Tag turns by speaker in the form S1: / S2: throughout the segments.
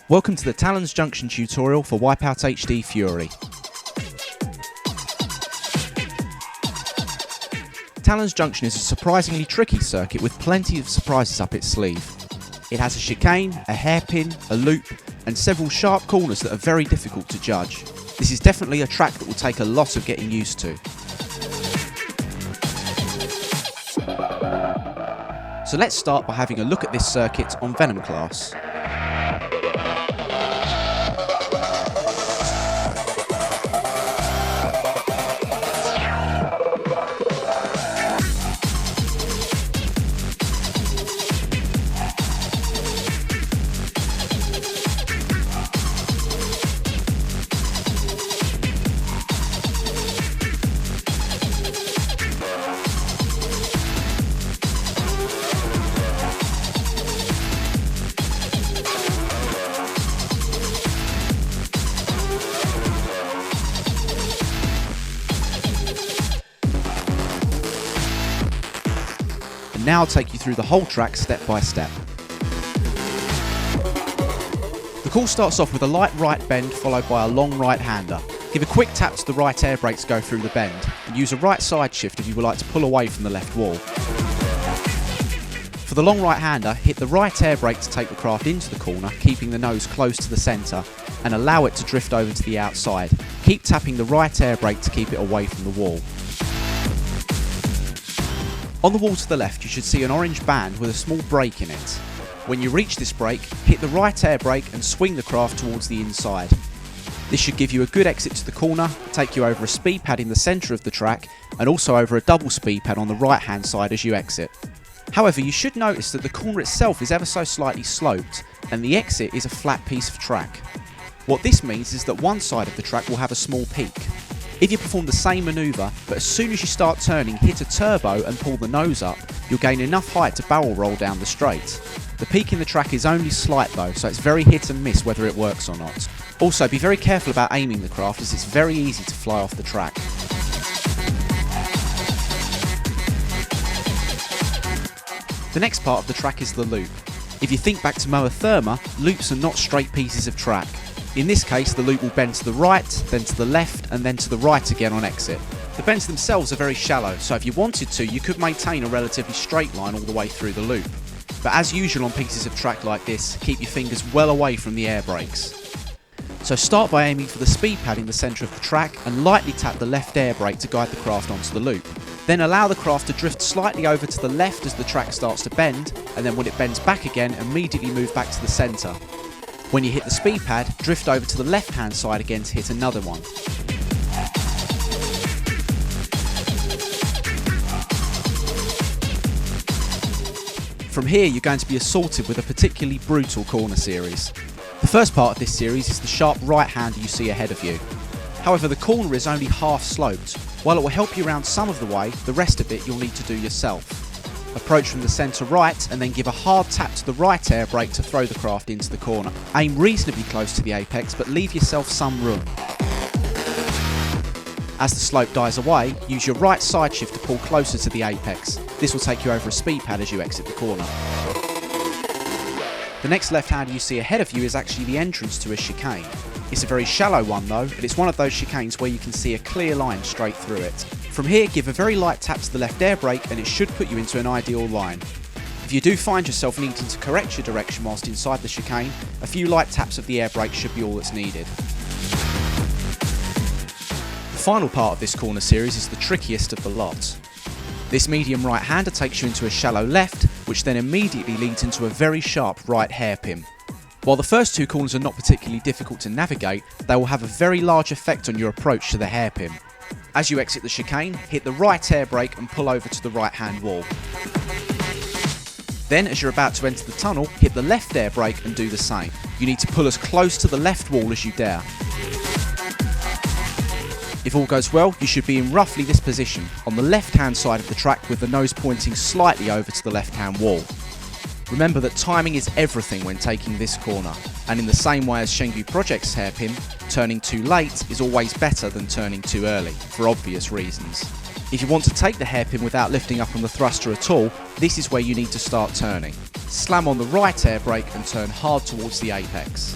S1: Welcome to the Talon's Junction tutorial for Wipeout HD Fury. Talon's Junction is a surprisingly tricky circuit with plenty of surprises up its sleeve. It has a chicane, a hairpin, a loop, and several sharp corners that are very difficult to judge. This is definitely a track that will take a lot of getting used to. So let's start by having a look at this circuit on Venom class. And now I'll take you through the whole track step by step. The call starts off with a light right bend followed by a long right hander. Give a quick tap to the right air brake to go through the bend, and use a right side shift if you would like to pull away from the left wall. For the long right hander, hit the right air brake to take the craft into the corner, keeping the nose close to the centre, and allow it to drift over to the outside. Keep tapping the right air brake to keep it away from the wall. On the wall to the left, you should see an orange band with a small brake in it. When you reach this brake, hit the right air brake and swing the craft towards the inside. This should give you a good exit to the corner, take you over a speed pad in the centre of the track, and also over a double speed pad on the right hand side as you exit. However, you should notice that the corner itself is ever so slightly sloped, and the exit is a flat piece of track. What this means is that one side of the track will have a small peak. If you perform the same manoeuvre, but as soon as you start turning, hit a turbo and pull the nose up, you'll gain enough height to barrel roll down the straight. The peak in the track is only slight though, so it's very hit and miss whether it works or not. Also, be very careful about aiming the craft as it's very easy to fly off the track. The next part of the track is the loop. If you think back to Moa Therma, loops are not straight pieces of track. In this case, the loop will bend to the right, then to the left, and then to the right again on exit. The bends themselves are very shallow, so if you wanted to, you could maintain a relatively straight line all the way through the loop. But as usual on pieces of track like this, keep your fingers well away from the air brakes. So start by aiming for the speed pad in the centre of the track and lightly tap the left air brake to guide the craft onto the loop. Then allow the craft to drift slightly over to the left as the track starts to bend, and then when it bends back again, immediately move back to the centre. When you hit the speed pad, drift over to the left hand side again to hit another one. From here you're going to be assaulted with a particularly brutal corner series. The first part of this series is the sharp right hander you see ahead of you. However, the corner is only half sloped. While it will help you around some of the way, the rest of it you'll need to do yourself. Approach from the centre right and then give a hard tap to the right air brake to throw the craft into the corner. Aim reasonably close to the apex but leave yourself some room. As the slope dies away, use your right side shift to pull closer to the apex. This will take you over a speed pad as you exit the corner. The next left hander you see ahead of you is actually the entrance to a chicane. It's a very shallow one though, but it's one of those chicanes where you can see a clear line straight through it. From here, give a very light tap to the left air brake and it should put you into an ideal line. If you do find yourself needing to correct your direction whilst inside the chicane, a few light taps of the air brake should be all that's needed. The final part of this corner series is the trickiest of the lot. This medium right hander takes you into a shallow left, which then immediately leads into a very sharp right hairpin. While the first two corners are not particularly difficult to navigate, they will have a very large effect on your approach to the hairpin. As you exit the chicane, hit the right air brake and pull over to the right hand wall. Then, as you're about to enter the tunnel, hit the left air brake and do the same. You need to pull as close to the left wall as you dare. If all goes well, you should be in roughly this position, on the left hand side of the track with the nose pointing slightly over to the left hand wall. Remember that timing is everything when taking this corner, and in the same way as Shengyu Project's hairpin, turning too late is always better than turning too early, for obvious reasons. If you want to take the hairpin without lifting up on the thruster at all, this is where you need to start turning. Slam on the right air brake and turn hard towards the apex.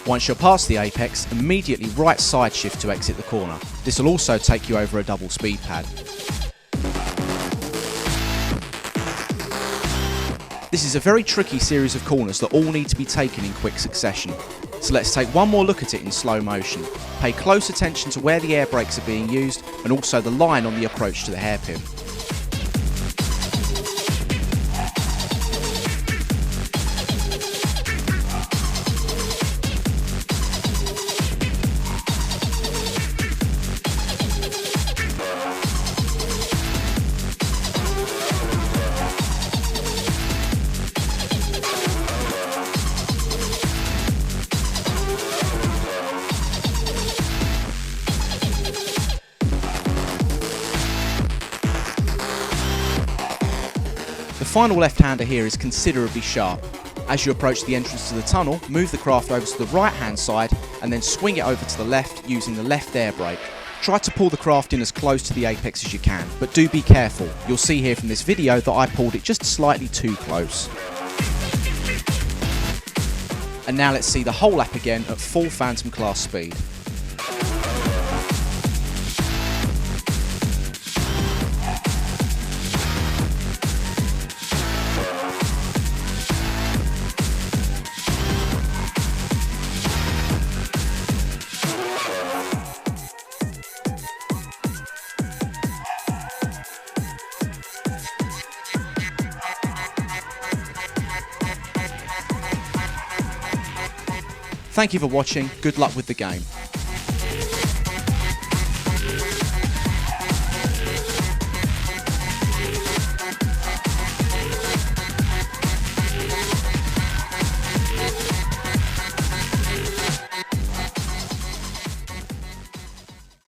S1: Once you're past the apex, immediately right side shift to exit the corner. This will also take you over a double speed pad. This is a very tricky series of corners that all need to be taken in quick succession. So let's take one more look at it in slow motion. Pay close attention to where the air brakes are being used and also the line on the approach to the hairpin. The final left-hander here is considerably sharp. As you approach the entrance to the tunnel, move the craft over to the right-hand side and then swing it over to the left using the left air brake. Try to pull the craft in as close to the apex as you can, but do be careful. You'll see here from this video that I pulled it just slightly too close. And now let's see the whole lap again at full Phantom class speed. Thank you for watching, good luck with the game.